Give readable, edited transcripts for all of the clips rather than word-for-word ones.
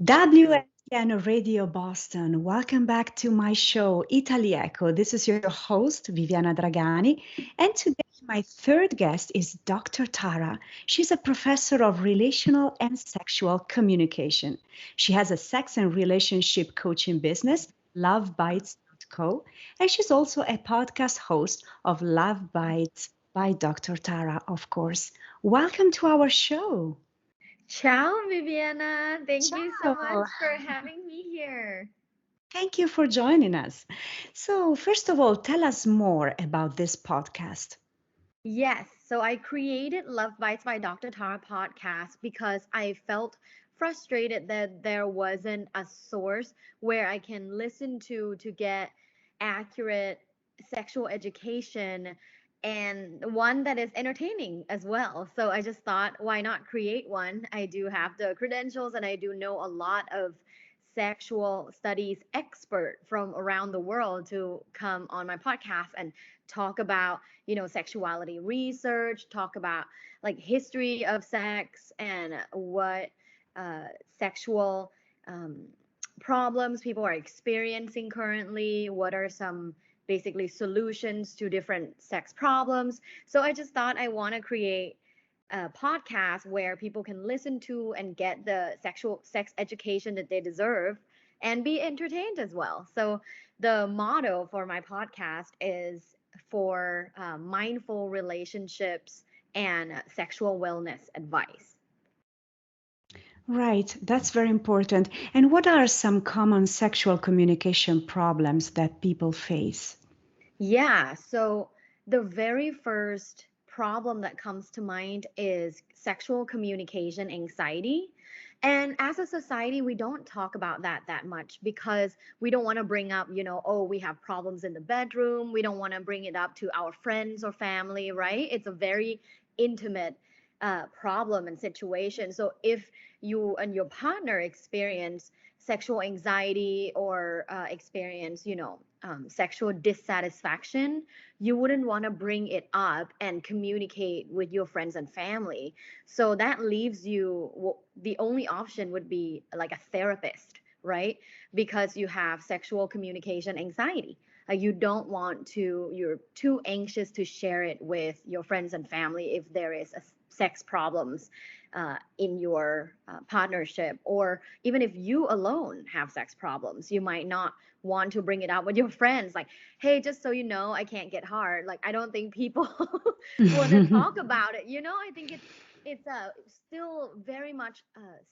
WNTN Radio Boston. Welcome back to my show, Itali-Echo. This is your host, Viviana Dragani. And today, my third guest is Dr. Tara. She's a professor of relational and sexual communication. She has a sex and relationship coaching business, LoveBites.co, and she's also a podcast host of Love Bites by Dr. Tara, of course. Welcome to our show. Ciao, Viviana. Thank you so Ciao. much for having me here. Thank you for joining us. So, first of all, tell us more about this podcast. Yes, so I created Love Bites by Dr. Tara podcast because I felt frustrated that there wasn't a source where I can listen to get accurate sexual education and one that is entertaining as well. So I just thought, why not create one? I do have the credentials and I do know a lot of sexual studies expert from around the world to come on my podcast and talk about sexuality research, talk about like history of sex and what sexual um, problems people are experiencing currently, what are some basically solutions to different sex problems. So I just thought I want to create a podcast where people can listen to and get the sexual sex education that they deserve and be entertained as well. So the motto for my podcast is for mindful relationships and sexual wellness advice. Right, that's very important. And what are some common sexual communication problems that people face? Yeah, so the very first problem that comes to mind is sexual communication anxiety. And as a society, we don't talk about that much because we don't want to bring up, oh, we have problems in the bedroom. We don't want to bring it up to our friends or family, right? It's a very intimate problem and situation. So if you and your partner experience sexual anxiety or experience, sexual dissatisfaction, you wouldn't want to bring it up and communicate with your friends and family. So that leaves you, the only option would be like a therapist, right? Because you have sexual communication anxiety. You don't want to, you're too anxious to share it with your friends and family if there is a sex problems in your partnership, or even if you alone have sex problems, you might not want to bring it up with your friends like, hey, just so you know, I can't get hard. Like, I don't think people want to talk about it. I think it's still very much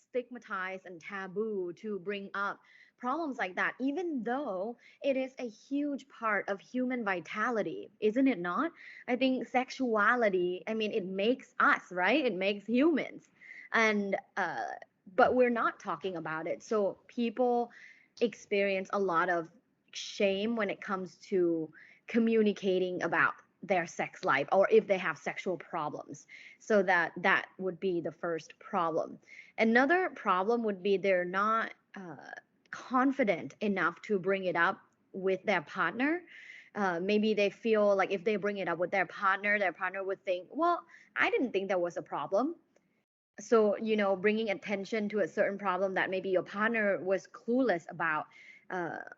stigmatized and taboo to bring up problems like that, even though it is a huge part of human vitality, isn't it not? I think sexuality, I mean, it makes us, right? It makes humans. And but we're not talking about it. So people experience a lot of shame when it comes to communicating about their sex life or if they have sexual problems. So that would be the first problem. Another problem would be they're not confident enough to bring it up with their partner. Maybe they feel like if they bring it up with their partner would think, well, I didn't think there was a problem. So bringing attention to a certain problem that maybe your partner was clueless about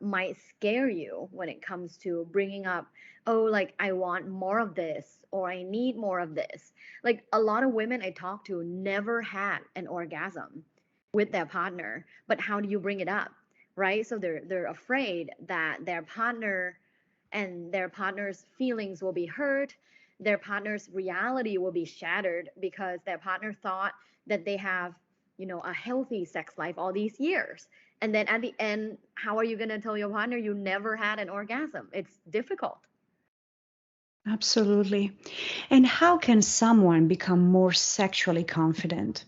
might scare you when it comes to bringing up, oh, like, I want more of this or I need more of this. Like, a lot of women I talk to never had an orgasm with their partner, but how do you bring it up, right? So they're afraid that their partner's feelings will be hurt, their partner's reality will be shattered because their partner thought that they have, a healthy sex life all these years. And then at the end, how are you going to tell your partner you never had an orgasm? It's difficult. Absolutely. And how can someone become more sexually confident?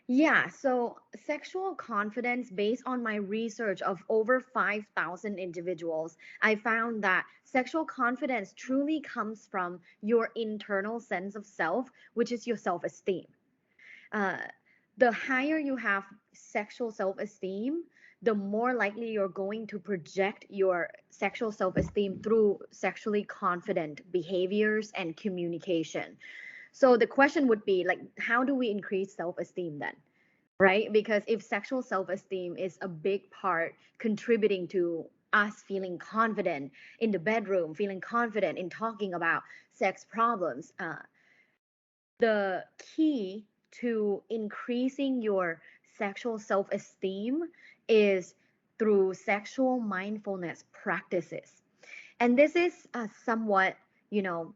Yeah, so sexual confidence, based on my research of over 5,000 individuals, I found that sexual confidence truly comes from your internal sense of self, which is your self esteem. Uh, the higher you have sexual self esteem, the more likely you're going to project your sexual self esteem through sexually confident behaviors and communication. So the question would be like, how do we increase self esteem then? right? Because if sexual self esteem is a big part contributing to us feeling confident in the bedroom, feeling confident in talking about sex problems, the key to increasing your sexual self esteem is through sexual mindfulness practices. And this is a somewhat, you know,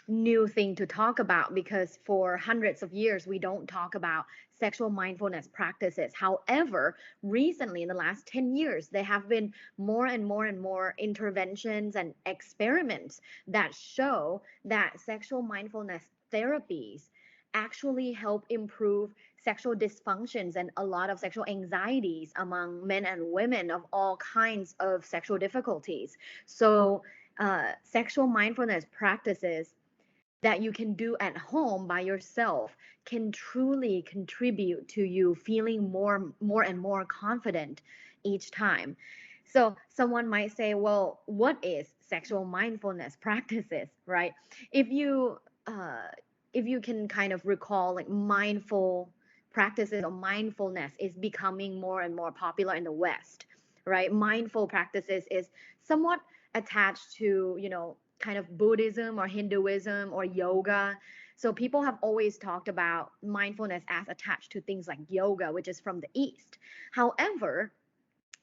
new thing to talk about because for hundreds of years we don't talk about sexual mindfulness practices. However, recently in the last 10 years, there have been more and more and more interventions and experiments that show that sexual mindfulness therapies actually help improve sexual dysfunctions and a lot of sexual anxieties among men and women of all kinds of sexual difficulties. So, sexual mindfulness practices that you can do at home by yourself can truly contribute to you feeling more and more confident each time. So someone might say, well, what is sexual mindfulness practices, right? if you uh, if you can kind of recall, like, mindful practices or mindfulness is becoming more and more popular in the West, right? Mindful practices is somewhat attached to, kind of Buddhism or Hinduism or yoga. So people have always talked about mindfulness as attached to things like yoga, which is from the East. However,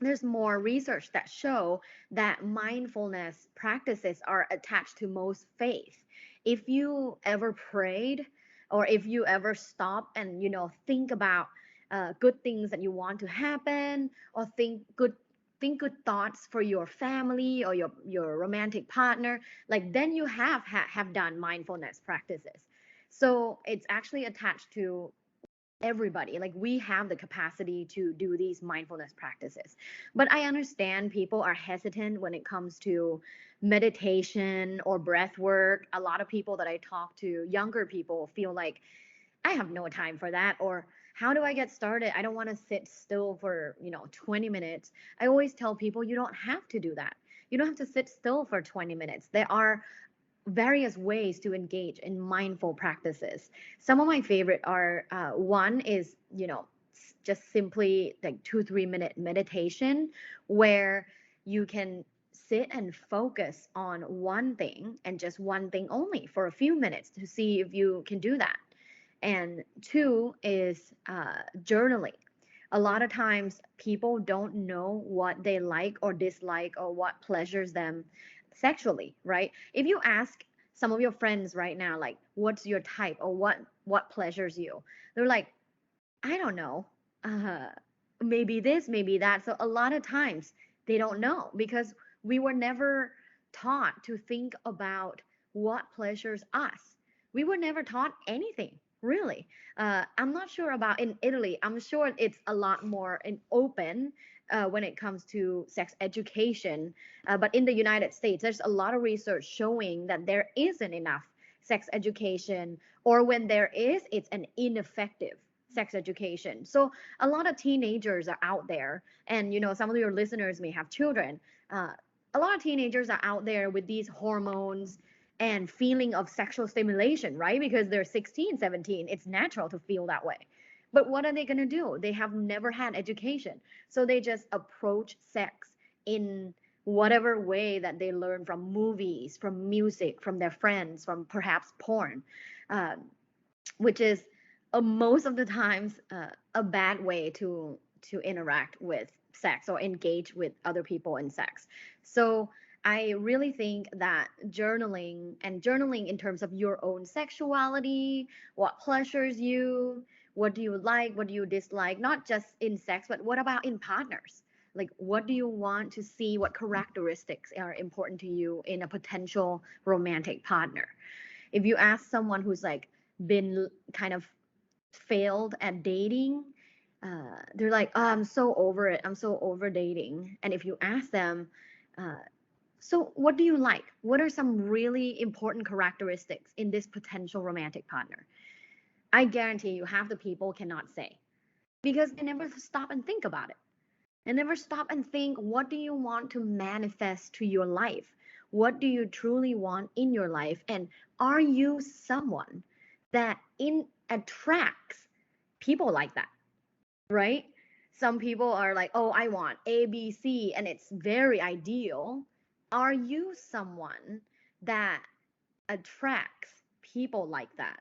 there's more research that show that mindfulness practices are attached to most faith. If you ever prayed, or if you ever stop and think about good things that you want to happen, or think good thoughts for your family or your romantic partner, like, then you have done mindfulness practices. So it's actually attached to everybody. Like, we have the capacity to do these mindfulness practices. But I understand people are hesitant when it comes to meditation or breath work. A lot of people that I talk to, younger people, feel like, I have no time for that, or how do I get started? I don't want to sit still for 20 minutes. I always tell people, you don't have to do that. You don't have to sit still for 20 minutes. There are various ways to engage in mindful practices. Some of my favorite are, one is, just simply like 2 3 minute meditation, where you can sit and focus on one thing and just one thing only for a few minutes to see if you can do that. And two is journaling. A lot of times people don't know what they like or dislike or what pleasures them sexually, right? If you ask some of your friends right now, like, what's your type, or what pleasures you, they're like, I don't know. Uh, Maybe this, maybe that. So a lot of times they don't know because we were never taught to think about what pleasures us. We were never taught anything, really. I'm not sure about in Italy. I'm sure it's a lot more open when it comes to sex education. But in the United States, there's a lot of research showing that there isn't enough sex education, or when there is, it's an ineffective sex education. So a lot of teenagers are out there, and some of your listeners may have children. Uh, a lot of teenagers are out there with these hormones and feeling of sexual stimulation, right? Because they're 16, 17. It's natural to feel that way. But what are they going to do? They have never had education. So they just approach sex in whatever way that they learn from movies, from music, from their friends, from perhaps porn. Um, which is most of the times a bad way to interact with sex or engage with other people in sex. So I really think that journaling in terms of your own sexuality, what pleasures you, what do you like, what do you dislike, not just in sex, but what about in partners? Like, what do you want to see? What characteristics are important to you in a potential romantic partner? If you ask someone who's like been kind of failed at dating, they're like, oh, I'm so over it. I'm so over dating. And if you ask them, uh, so what do you like? What are some really important characteristics in this potential romantic partner? I guarantee you half the people cannot say because they never stop and think about it. And never stop and think, what do you want to manifest to your life? What do you truly want in your life? And are you someone that in attracts people like that? right? Some people are like, oh, I want A, B, C, and it's very ideal. Are you someone that attracts people like that?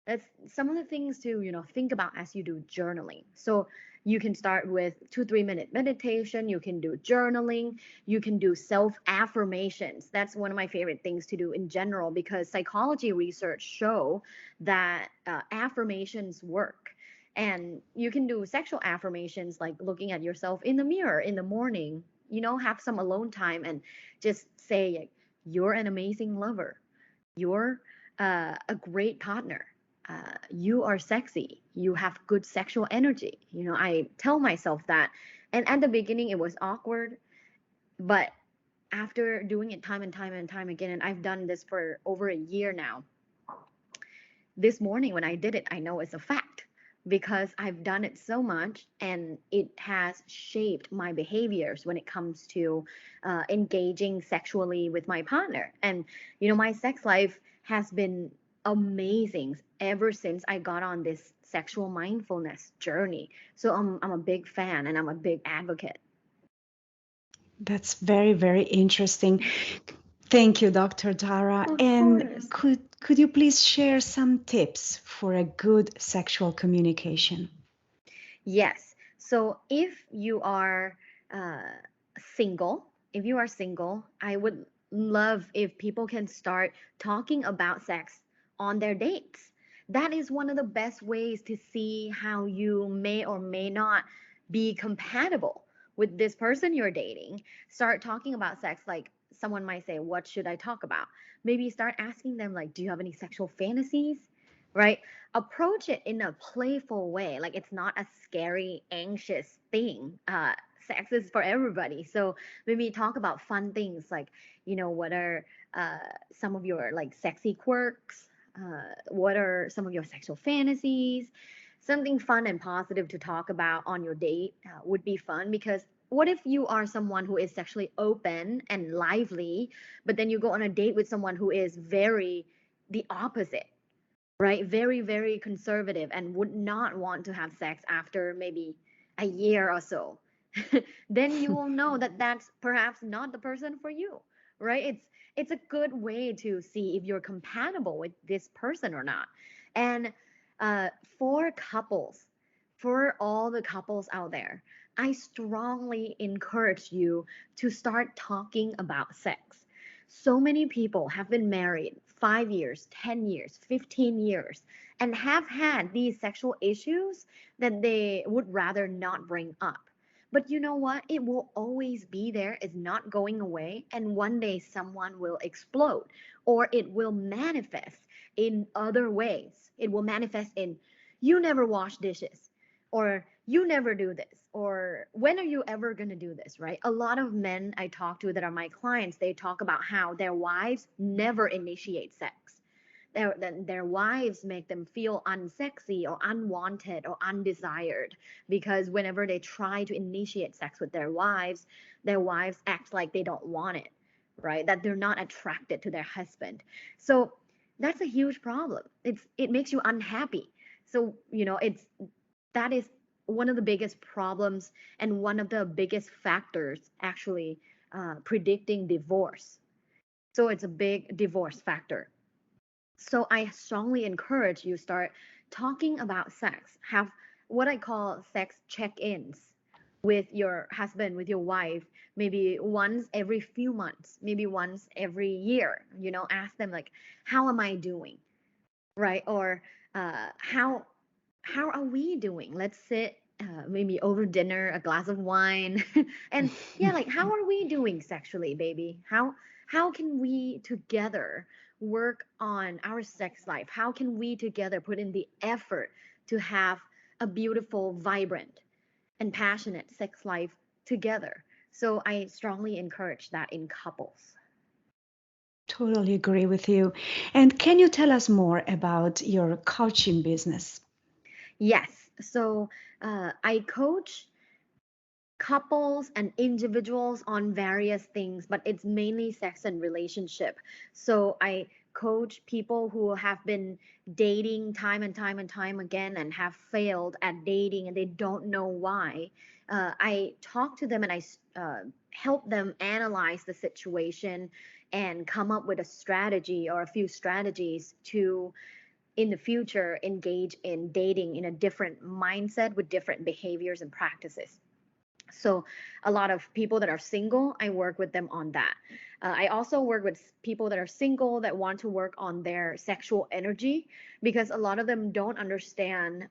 That's some of the things to, think about as you do journaling. So you can start with 2 3 minute meditation, you can do journaling, you can do self affirmations. That's one of my favorite things to do in general, because psychology research show that affirmations work. And you can do sexual affirmations, like looking at yourself in the mirror in the morning, have some alone time and just say, like, you're an amazing lover, you're a great partner. You are sexy. You have good sexual energy. I tell myself that. And at the beginning, it was awkward. But after doing it time and time and time again, and I've done this for over a year now, this morning when I did it, I know it's a fact, because I've done it so much and it has shaped my behaviors when it comes to engaging sexually with my partner. And, my sex life has been amazing ever since I got on this sexual mindfulness journey. So I'm a big fan and I'm a big advocate. That's very, very interesting. Thank you, Dr. Tara. Of And course. could you please share some tips for a good sexual communication? Yes. So uh, if you are single, I would love if people can start talking about sex on their dates. That is one of the best ways to see how you may or may not be compatible with this person you're dating. Start talking about sex. Like, someone might say, what should I talk about? Maybe start asking them, like, do you have any sexual fantasies? Right? Approach it in a playful way. Like, it's not a scary, anxious thing. Sex is for everybody. So maybe talk about fun things, like, what are uh, some of your like sexy quirks? What are some of your sexual fantasies? Something fun and positive to talk about on your date would be fun, because what if you are someone who is sexually open and lively, but then you go on a date with someone who is very the opposite, right? Very, very conservative and would not want to have sex after maybe a year or so. Then you will know that that's perhaps not the person for you, right? It's a good way to see if you're compatible with this person or not. And uh, for couples, for all the couples out there, I strongly encourage you to start talking about sex. So many people have been married 5 years, 10 years, 15 years, and have had these sexual issues that they would rather not bring up. But you know what? It will always be there. It's not going away. And one day someone will explode, or it will manifest in other ways. It will manifest in, you never wash dishes, or you never do this, or when are you ever going to do this, right? A lot of men I talk to that are my clients, they talk about how their wives never initiate sex. Their wives make them feel unsexy or unwanted or undesired, because whenever they try to initiate sex with their wives act like they don't want it, right? That they're not attracted to their husband. So that's a huge problem. It makes you unhappy. So, that is one of the biggest problems and one of the biggest factors actually predicting divorce. So it's a big divorce factor. So I strongly encourage you start talking about sex. Have what I call sex check-ins with your husband, with your wife, maybe once every few months, maybe once every year. Ask them, like, how am I doing? Right? Or how are we doing? Let's sit maybe over dinner, a glass of wine, and yeah, like, how are we doing sexually, baby? How can we together work on our sex life? How can we together put in the effort to have a beautiful, vibrant, and passionate sex life together? So I strongly encourage that in couples. Totally agree with you. And can you tell us more about your coaching business? Yes. So I coach couples and individuals on various things, but it's mainly sex and relationship. So I coach people who have been dating time and time and time again and have failed at dating and they don't know why. I talk to them and I help them analyze the situation and come up with a strategy or a few strategies to in the future engage in dating in a different mindset with different behaviors and practices. So a lot of people that are single, I work with them on that. I also work with people that are single that want to work on their sexual energy because a lot of them don't understand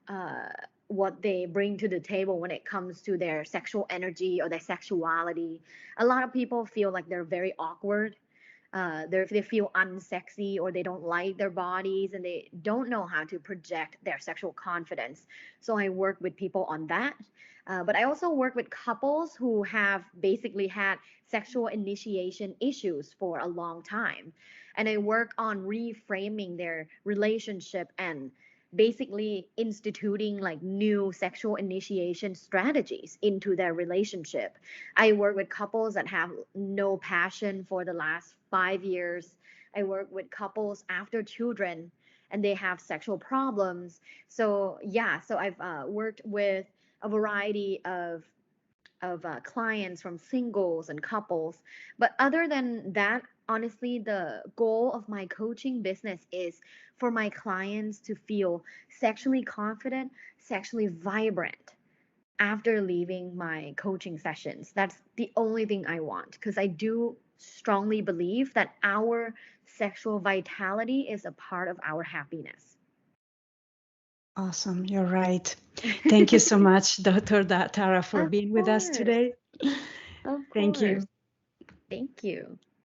what they bring to the table when it comes to their sexual energy or their sexuality. A lot of people feel like they're very awkward, they feel unsexy or they don't like their bodies and they don't know how to project their sexual confidence. So I work with people on that. But I also work with couples who have basically had sexual initiation issues for a long time. And I work on reframing their relationship and basically instituting like new sexual initiation strategies into their relationship. I work with couples that have no passion for the last 5 years. I work with couples after children and they have sexual problems. So yeah, so I've worked with a variety of clients from singles and couples. But other than that, honestly, the goal of my coaching business is for my clients to feel sexually confident, sexually vibrant after leaving my coaching sessions. That's the only thing I want because I do strongly believe that our sexual vitality is a part of our happiness. Awesome. You're right. Thank you so much, Dr. Tara, for Of being with us course. today. Of Thank you. course. Thank you.